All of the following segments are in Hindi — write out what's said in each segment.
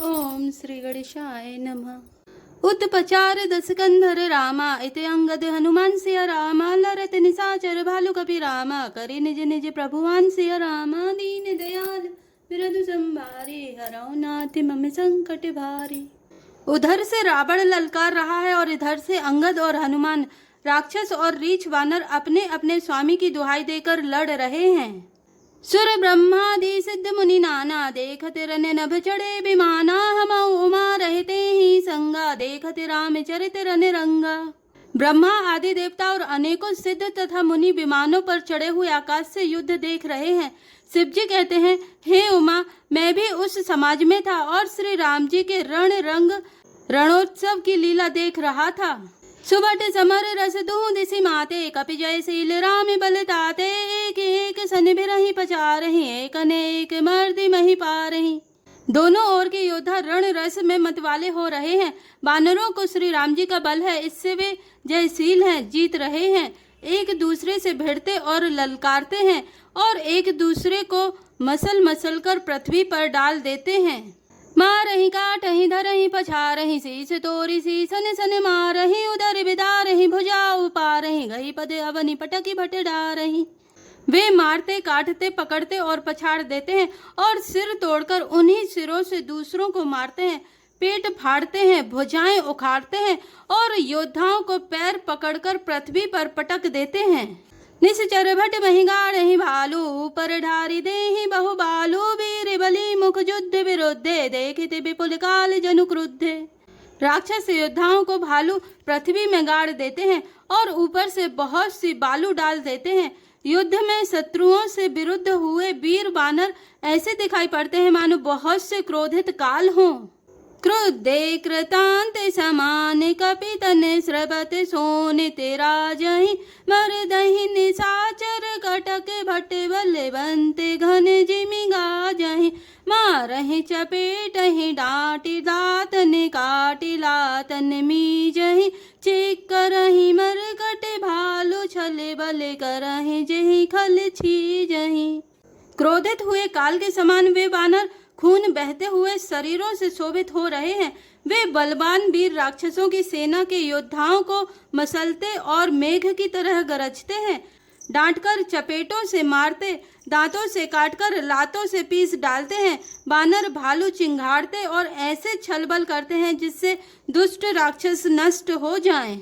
ओम श्री गणेशाय नमः। उत्पचार दस कंधर रामा इते अंगद हनुमान सिया रामा लरत निशाचर भालु कपि रामा करि निज निज प्रभुवान सिया रामा दीन दयाल बिरधु संभारे हरौ नाथ मम संकट भारी। उधर से रावण ललकार रहा है और इधर से अंगद और हनुमान राक्षस और रीछ वानर अपने अपने स्वामी की दुहाई देकर लड़ रहे हैं। सुर ब्रह्मादि सिद्ध मुनि नाना देखते रन नभ चढ़े विमाना हम उमा रहते ही संगा देखते राम चरित रन रंगा। ब्रह्मा आदि देवता और अनेकों सिद्ध तथा मुनि विमानों पर चढ़े हुए आकाश से युद्ध देख रहे हैं। शिव जी कहते हैं, हे उमा, मैं भी उस समाज में था और श्री राम जी के रणोत्सव की लीला देख रहा था। सुबट समर रस दूं दिशि माते कपि जयशील राम बल ताते एक एक सन बिरहि पचारहि एक अनेक मर्दि मही पारहि। दोनों ओर के योद्धा रण रस में मतवाले हो रहे हैं। वानरों को श्री राम जी का बल है, इससे वे जयशील हैं, जीत रहे हैं। एक दूसरे से भिड़ते और ललकारते हैं और एक दूसरे को मसल मसल कर पृथ्वी पर डाल देते हैं। मारहि काटहि धरहि पछारहि शीस तोरि शीसन सन मारहि उदर बिदारहि भुजा उपारहि गही पद अवनि पटकी भट डारहि। वे मारते काटते पकड़ते और पछाड़ देते हैं और सिर तोड़कर उन्हीं सिरों से दूसरों को मारते हैं, पेट फाड़ते हैं, भुजाएं उखाड़ते हैं और योद्धाओं को पैर पकड़कर पृथ्वी पर पटक देते हैं। निश्चर भट मही गाढ़हि भालू पर ढारी देहि बहु बालू वीर बलि मुख युद्ध विरुद्धे देखिते विपुल काल जनु क्रुद्धे। राक्षस योद्धाओं को भालू पृथ्वी में गाड़ देते हैं और ऊपर से बहुत सी बालू डाल देते हैं। युद्ध में शत्रुओं से विरुद्ध हुए वीर वानर ऐसे दिखाई पड़ते हैं मानो बहुत से क्रोधित काल हों। क्रुद्धे कृतांत समान कपितन स्रवत सोने तेरा जहि मरदहि निशाचर कटक भट बलवंते घन जिमि गाजहि मारहि चपेटहि डांटि दातन काटि लातन मीजहि चेक करहि मरकट भालू छल बल करहि जेहि खल छीजहि। क्रोधित हुए काल के समान वे वानर खून बहते हुए शरीरों से शोभित हो रहे हैं। वे बलवान वीर राक्षसों की सेना के योद्धाओं को मसलते और मेघ की तरह गरजते हैं। डांटकर चपेटों से मारते, दांतों से काटकर लातों से पीस डालते हैं। वानर भालू चिंघाड़ते और ऐसे छलबल करते हैं जिससे दुष्ट राक्षस नष्ट हो जाएं।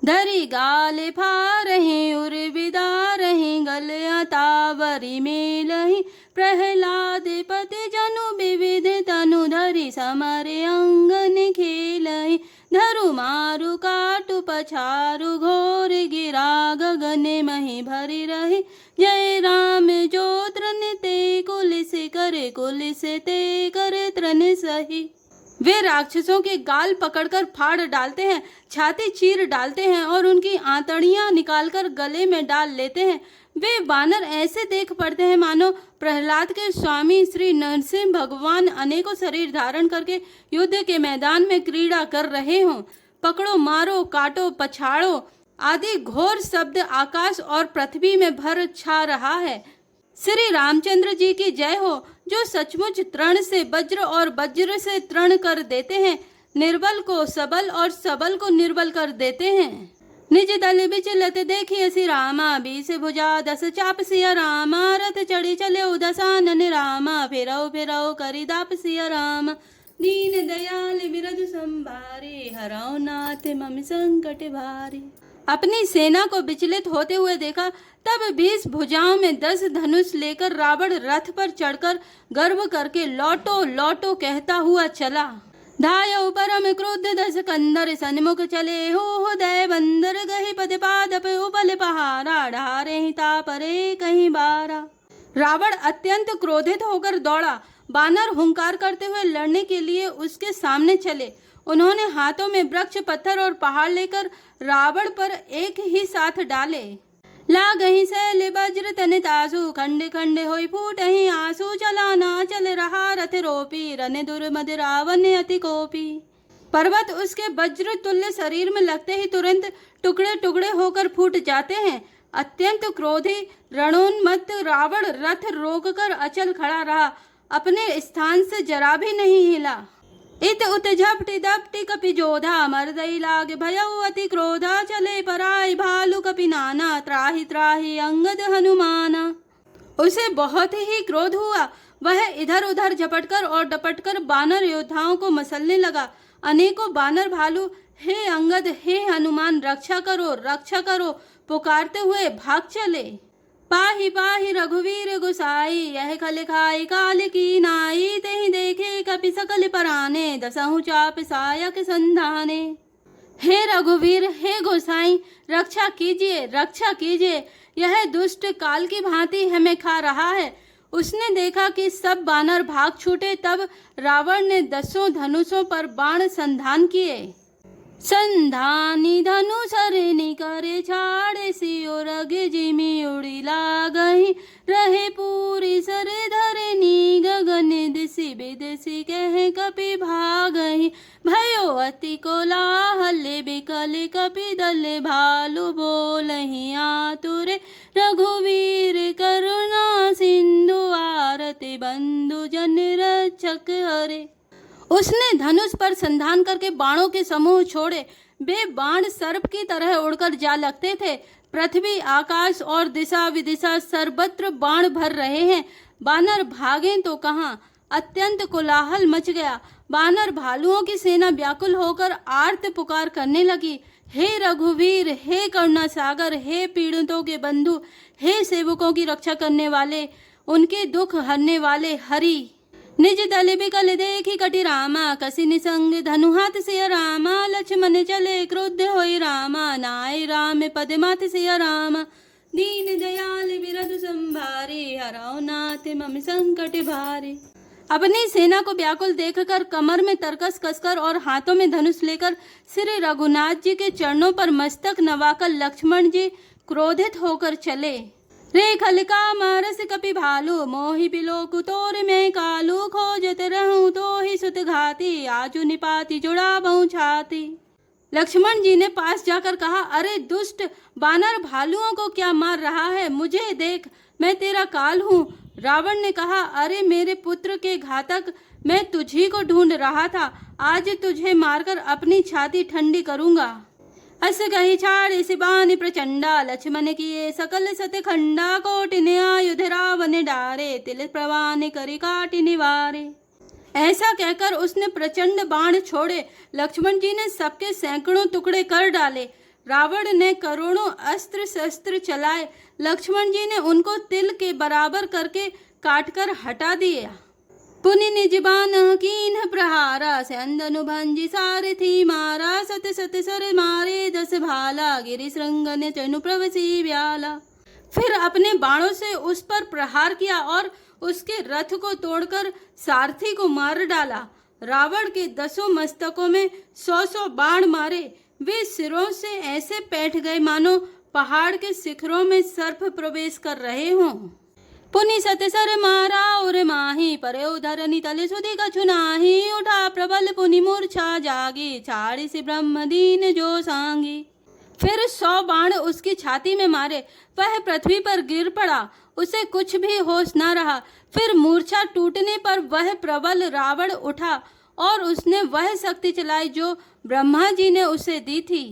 धरी गाले फारहि उर बिदारहि गलया तावरी मेलहि प्रहलाद पति जनु विविध तनु धरि समरे अंगन खेलहि धरु मारु काटु पछारु घोर गिरा गगन मही भरी रही जय राम जो त्रन ते कुलिस करे कुलिस ते करे त्रन सही। वे राक्षसों के गाल पकड़कर फाड़ डालते हैं, छाती चीर डालते हैं और उनकी आंतड़ियां निकालकर गले में डाल लेते हैं। वे वानर ऐसे देख पड़ते हैं मानो प्रहलाद के स्वामी श्री नरसिंह भगवान अनेकों शरीर धारण करके युद्ध के मैदान में क्रीड़ा कर रहे हों। पकड़ो, मारो, काटो, पछाड़ो आदि घोर शब्द आकाश और पृथ्वी में भर छा रहा है। श्री रामचंद्र जी की जय हो, जो सचमुच तृण से वज्र और वज्र से तृण कर देते हैं, निर्बल को सबल और सबल को निर्बल कर देते हैं। निज दल विचलत देखिए श्री रामा बीस भुजा दस चाप सिया रामा रथ चढ़ी चले उदसानन रामा फिरौ फिरौ करि दाप सिया रामा दीन दयाल बिरधु संभारे हरौ नाथ मम संकट भारी। अपनी सेना को विचलित होते हुए देखा, तब 20 भुजाओं में 10 धनुष लेकर रावण रथ पर चढ़कर गर्व करके लौटो लौटो कहता हुआ चला। धायौ परम क्रुद्ध दस कंदर सन्मुख चले हो दय बंदर गहि पद पादप उपल पहारा ढारे हिता परे कहीं बारा। रावण अत्यंत क्रोधित होकर दौड़ा। वानर हुंकार करते हुए लड़ने के लिए उसके सामने चले। उन्होंने हाथों में वृक्ष, पत्थर और पहाड़ लेकर रावण पर एक ही साथ डाले। लागहि शैल वज्र तन तासु खंड खंड होई फूटहि आंसू चला ना चल रहा रथ रोपी रन दुर्मद रावण अति कोपी। पर्वत उसके वज्र तुल्य शरीर में लगते ही तुरंत टुकड़े टुकड़े होकर फूट जाते हैं। अत्यंत क्रोधी रणोन्मत्त रावण रथ रोककर अचल खड़ा रहा, अपने स्थान से जरा भी नहीं हिला। इत उत झपटी दपटी कपि जोधा मरदई लागे भयउ अति क्रोधा चले पराई भालू कपि नाना त्राहि त्राहि अंगद हनुमाना। उसे बहुत ही क्रोध हुआ। वह इधर उधर झपटकर और डपटकर बानर योद्धाओं को मसलने लगा। अनेकों बानर भालू हे अंगद हे हनुमान रक्षा करो पुकारते हुए भाग चले। पाहि पाहि रघुवीर गुसाई यह खल खाई काल की नाई तेहि देखे कपि सकल पराने दसहु चाप सायक संधाने। हे रघुवीर हे गोसाई रक्षा कीजिए यह दुष्ट काल की भांति हमें खा रहा है। उसने देखा कि सब बानर भाग छूटे। तब रावण ने 10 धनुषों पर बाण संधान किए। संधानी धनुषरनी करे छाड़े सियो रगे जिमी उड़ी लागही रहे पूरी सर धरनी गगन दिशि विदेशी कह कपि भागही भयो अति कोलाहल बिकल कपि दल भालू बोलहि आतुरे रघुवीर करुणा सिंधु आरती बंधु जन रक्षक हरे। उसने धनुष पर संधान करके बाणों के समूह छोड़े। वे बाण सर्प की तरह उड़कर जा लगते थे। पृथ्वी आकाश और दिशा विदिशा सर्वत्र बाण भर रहे हैं। बानर भागें तो कहाँ, अत्यंत कोलाहल मच गया। बानर भालुओं की सेना व्याकुल होकर आर्त पुकार करने लगी। हे रघुवीर हे करुणा सागर हे पीड़ितों के बंधु हे सेवकों की रक्षा करने वाले उनके दुख हरने वाले हरि। निज दल बिकल देखी कटि रामा कसी निसंग धनु हाथ सिया रामा लक्ष्मण चले क्रुद्ध होई रामा नाय राम पद माथ सिया रामा दीन दयाल बिरधु संभारे हरौ नाथ मम संकट भारे। अपनी सेना को व्याकुल देखकर कमर में तरकस कसकर और हाथों में धनुष लेकर श्री रघुनाथ जी के चरणों पर मस्तक नवाकर लक्ष्मण जी क्रोधित होकर चले। रे खलिका मारस कपि भालू मोहि बिलोकु तोर में कालू खोजत रहूं तो ही सुत घाती आजू निपाती जुड़ा बहु छाती। लक्ष्मण जी ने पास जाकर कहा, अरे दुष्ट बानर भालुओं को क्या मार रहा है, मुझे देख मैं तेरा काल हूँ। रावण ने कहा, अरे मेरे पुत्र के घातक मैं तुझी को ढूंढ रहा था, आज तुझे मारकर अपनी छाती ठंडी करूंगा। अस कही छाड़े सिबानी प्रचंडा लक्ष्मण किए सकल सत खंडा कोटिने आयुध रावण डारे तिल प्रवान करी काटि निवारे। ऐसा कहकर उसने प्रचंड बाण छोड़े। लक्ष्मण जी ने सबके सैकड़ों टुकड़े कर डाले। रावण ने करोड़ों अस्त्र शस्त्र चलाए। लक्ष्मण जी ने उनको तिल के बराबर करके काटकर हटा दिया। पुनि निज बान कीन्ह प्रहारा स्यंदनु भंजी सारथी मारा सत सत सर मारे 10 भाला गिरि श्रृंगन चनु प्रवसी व्याला। फिर अपने बाणों से उस पर प्रहार किया और उसके रथ को तोड़कर सारथी को मार डाला। रावण के 10 मस्तकों में 100 बाण मारे। वे सिरों से ऐसे बैठ गए मानो पहाड़ के शिखरों में सर्प प्रवेश कर रहे हों। पुनि सत सर मारा और माही परे उधरनी तले सुधि कछु नाही उठा प्रबल पुनि मूर्छा जागी छाड़ी से ब्रह्म दीन जो सांगी। फिर 100 बाण उसकी छाती में मारे। वह पृथ्वी पर गिर पड़ा, उसे कुछ भी होश न रहा। फिर मूर्छा टूटने पर वह प्रबल रावण उठा और उसने वह शक्ति चलाई जो ब्रह्मा जी ने उसे दी थी।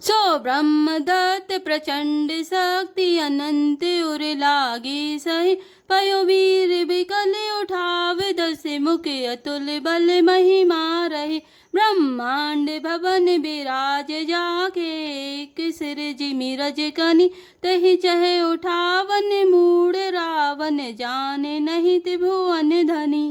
सो ब्रह्म दत्त प्रचंड शक्ति अनंत उर लागी सही पयो वीर बिकल उठावे 10 मुख अतुल बल महिमा रहे ब्रह्मांड भवन विराज जाके एक सिर जिमि रज कनि तहि चहे उठावन मूड रावण जाने नहीं त्रिभुवन धनी।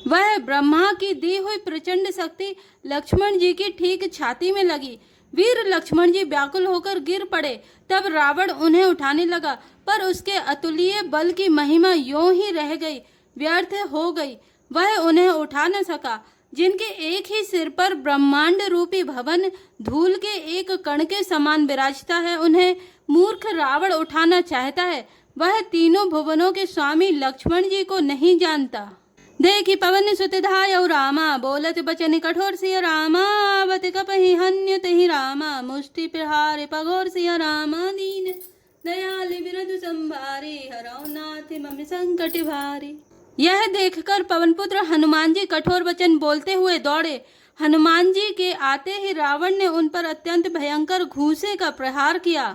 वह ब्रह्मा की दी हुई प्रचंड शक्ति लक्ष्मण जी की ठीक छाती में लगी। वीर लक्ष्मण जी व्याकुल होकर गिर पड़े। तब रावण उन्हें उठाने लगा, पर उसके अतुल्य बल की महिमा यों ही रह गई, व्यर्थ हो गई। वह उन्हें उठा न सका। जिनके एक ही सिर पर ब्रह्मांड रूपी भवन धूल के एक कण के समान विराजता है, उन्हें मूर्ख रावण उठाना चाहता है। वह तीनों भुवनों के स्वामी लक्ष्मण जी को नहीं जानता। देखी पवन सुत धायौ रामा बोलत बचन कठोर सिय रामा आवत कपहि हन्य तहि रामा मुष्टि प्रहार पघोर सिय रामा दीन दयाल बिरधु संभारे हरौ नाथ मम संकट भारे। यह देखकर पवनपुत्र हनुमान जी कठोर वचन बोलते हुए दौड़े। हनुमान जी के आते ही रावण ने उन पर अत्यंत भयंकर घूंसे का प्रहार किया।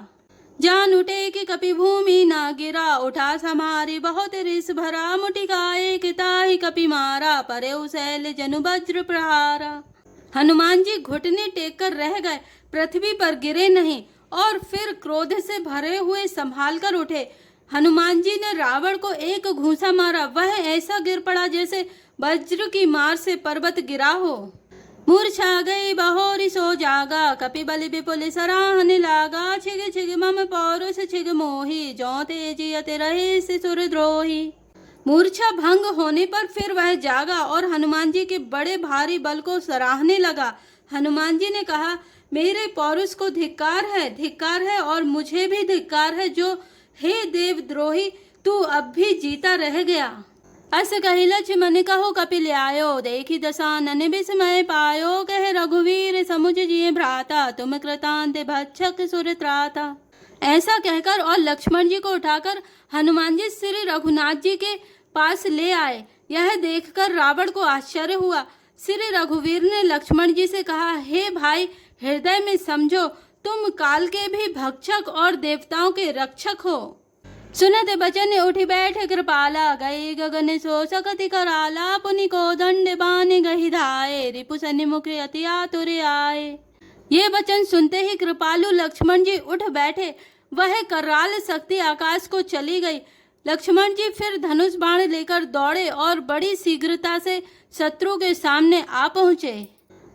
जान उठे कि कपि भूमि ना गिरा, उठा समारी बहुत रिस भरा, मुटिकाए किताहि कपि मारा, परे शैल जनु वज्र प्रहारा। हनुमान जी घुटने टेक कर रह गए, पृथ्वी पर गिरे नहीं और फिर क्रोध से भरे हुए संभाल कर उठे। हनुमान जी ने रावण को एक घूंसा मारा, वह ऐसा गिर पड़ा जैसे वज्र की मार से पर्वत गिरा हो। मूर्छा गई बहोरी सो जागा, कपि बलि विपुल सराहने लागा, छिग छिग मम पौरुष छिग मोही, जो तेजी अति रहे सुर द्रोही। मूर्छा भंग होने पर फिर वह जागा और हनुमान जी के बड़े भारी बल को सराहने लगा। हनुमान जी ने कहा, मेरे पौरुष को धिक्कार है और मुझे भी धिक्कार है, जो हे देवद्रोही तू अब भी जीता रह गया। अस कहि लक्ष्मण कहो कपिल आयो, देखी दशानन विस्मय पायो, कह रघुवीर समुझ जिए भ्राता, तुम कृतांत भक्षक सुर त्राता। ऐसा कहकर और लक्ष्मण जी को उठाकर हनुमान जी श्री रघुनाथ जी के पास ले आए। यह देखकर रावण को आश्चर्य हुआ। श्री रघुवीर ने लक्ष्मण जी से कहा, हे भाई, हृदय में समझो, तुम काल के भी भक्षक और देवताओं के रक्षक हो। सुनत बचन उठी बैठे कृपाला, गई गगन सो सकति कराला, पुनि को दंड बान गहि धाये, रिपु सन्मुख अति आतुर आए। ये वचन सुनते ही कृपालु लक्ष्मण जी उठ बैठे। वह कराल शक्ति आकाश को चली गई। लक्ष्मण जी फिर धनुष बाण लेकर दौड़े और बड़ी शीघ्रता से शत्रु के सामने आ पहुंचे।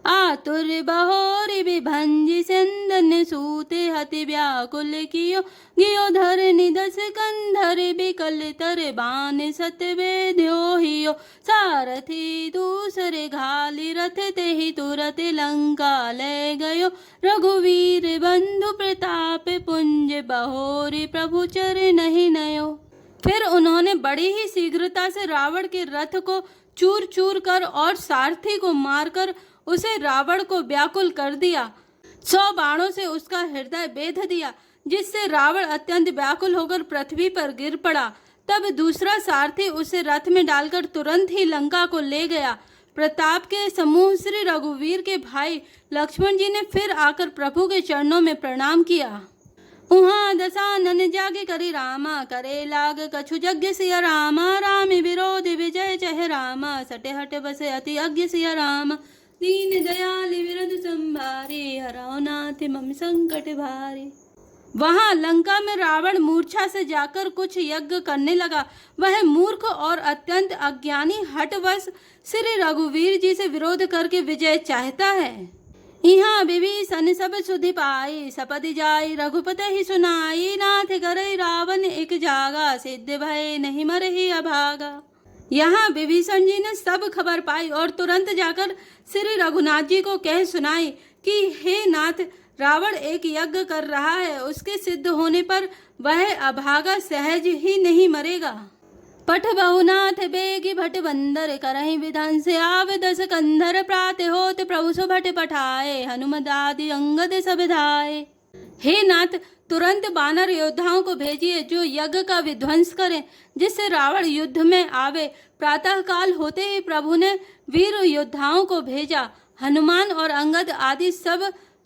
आतुर बहोरी विभंजि चंदन सूते, हति व्याकुल कियो गियो धर निदस कंधर, बिकल तर बान सत्य वेद्यो हियो, सारथी दूसरे घाली रथ तेहि तुरत लंका ले गयो, रघुवीर बंधु प्रताप पुंज बहोरी प्रभु चरणहि नयो। फिर उन्होंने बड़ी ही शीघ्रता से रावण के रथ को चूर चूर कर और सारथी को मारकर उसे रावण को व्याकुल कर दिया। 100 बाणों से उसका हृदय बेध दिया, जिससे रावण अत्यंत व्याकुल होकर पृथ्वी पर गिर पड़ा। तब दूसरा सारथी उसे रथ में डालकर तुरंत ही लंका को ले गया। प्रताप के समूह श्री रघुवीर के भाई लक्ष्मण जी ने फिर आकर प्रभु के चरणों में प्रणाम किया। उहाँ दशानन जागे करी रामा, करे लाग कछु यज्ञ सिया रामा, राम विरोध विजय चह रामा, सटे हट बसे अति अज्ञ सिया रामा, दीन दयाल विरद संभारे, हराओ नाथ मम संकट भारे। वहां लंका में रावण मूर्छा से जाकर कुछ यज्ञ करने लगा। वह मूर्ख और अत्यंत अज्ञानी हठवश श्री रघुवीर जी से विरोध करके विजय चाहता है। यहाँ विभीषण सब सुधि पाई, सपदि जाई रघुपति ही सुनाई, नाथ करई रावण एक जागा, सिद्ध भय नहीं मरहि अभागा। यहाँ विभीषण जी ने सब खबर पाई और तुरंत जाकर श्री रघुनाथ जी को कह सुनाई कि हे नाथ, रावण एक यज्ञ कर रहा है, उसके सिद्ध होने पर वह अभागा सहज ही नहीं मरेगा। पठ बहुनाथ बेगी भट बंदर, करहि विधान से आव दस कंधर, प्रात होत प्रभु सो भट पठाए, हनुमद आदि अंगद सब धाये। हे नाथ, तुरंत बानर योद्धाओं को भेजिए जो यज्ञ का विध्वंस करें, जिससे रावण युद्ध में आवे। प्रातः काल होते ही प्रभु ने वीर योद्धाओं को भेजा। हनुमान और अंगद आदि सब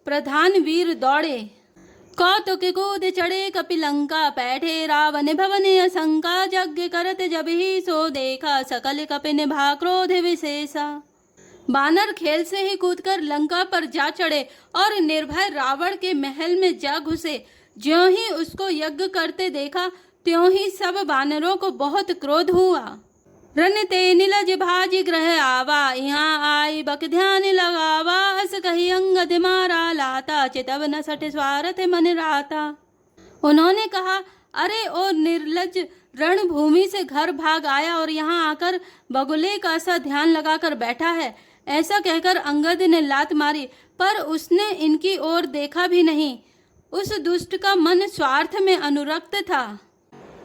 प्रधान वीर दौड़े। कौतुक कूद चढ़े कपिलंका, बैठे रावण भवन असंका, यज्ञ करत जब ही सो देखा, सकल कपिन भा क्रोध विशेषा। बानर खेल से ही कूदकर लंका पर जा चढ़े और निर्भय रावण के महल में जा घुसे। ज्यों ही उसको यज्ञ करते देखा, त्यों ही सब बानरों को बहुत क्रोध हुआ। रन ते नीलज भाजी ग्रह आवा, यहाँ आई बक ध्यान लगावा, अस कही अंगद मारा लाता, चितव न सट स्वार्थ मन राता। उन्होंने कहा, अरे ओ निर्लज, रणभूमि से घर भाग आया और यहाँ आकर बगुले का सा ध्यान लगाकर बैठा है। ऐसा कहकर अंगद ने लात मारी, पर उसने इनकी ओर देखा भी नहीं। उस दुष्ट का मन स्वार्थ में अनुरक्त था।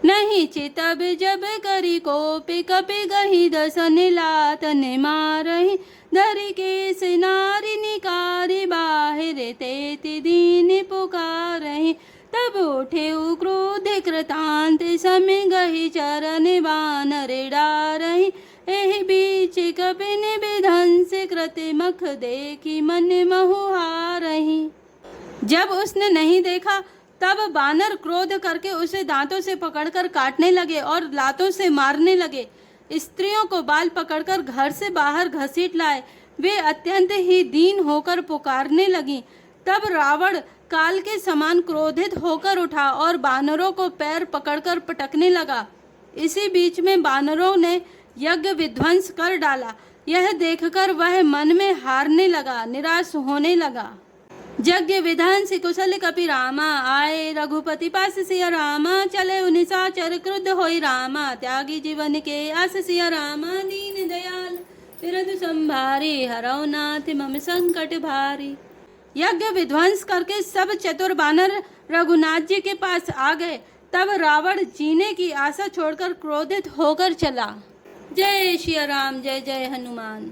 नहीं चितब जब करी कोपि, कपि गही दसन लातन मारहि, धरि केस नारी निकारी, बाहिर तेति दीन पुकारहि, तब उठे क्रोध कृतान हनुमान ते समय गही चरण बानर डारही एहि बीच कपिन विध्वंस कृति मख देखी मन महु हारही। जब उसने नहीं देखा तब बानर क्रोध करके उसे दांतों से पकड़कर काटने लगे और लातों से मारने लगे। स्त्रियों को बाल पकड़कर घर से बाहर घसीट लाए। वे अत्यंत ही दीन होकर पुकारने लगी। तब रावण काल के समान क्रोधित होकर उठा और बानरों को पैर पकड़कर पटकने लगा। इसी बीच में बानरों ने यज्ञ विध्वंस कर डाला। यह देखकर वह मन में हारने लगा, निराश होने लगा। यज्ञ विध्वंस कुशल कपि रामा आए रघुपति पास सिया रामा चले निशाचर क्रुद्ध होई रामा त्यागी जीवन के आस सिया रामा दीन दयाल बिरधु संभारी हरौ नाथ मम संकट भारी। यज्ञ विध्वंस करके सब चतुर बानर रघुनाथ जी के पास आ गए। तब रावण जीने की आशा छोड़कर क्रोधित होकर चला। जय श्री राम, जय जय हनुमान।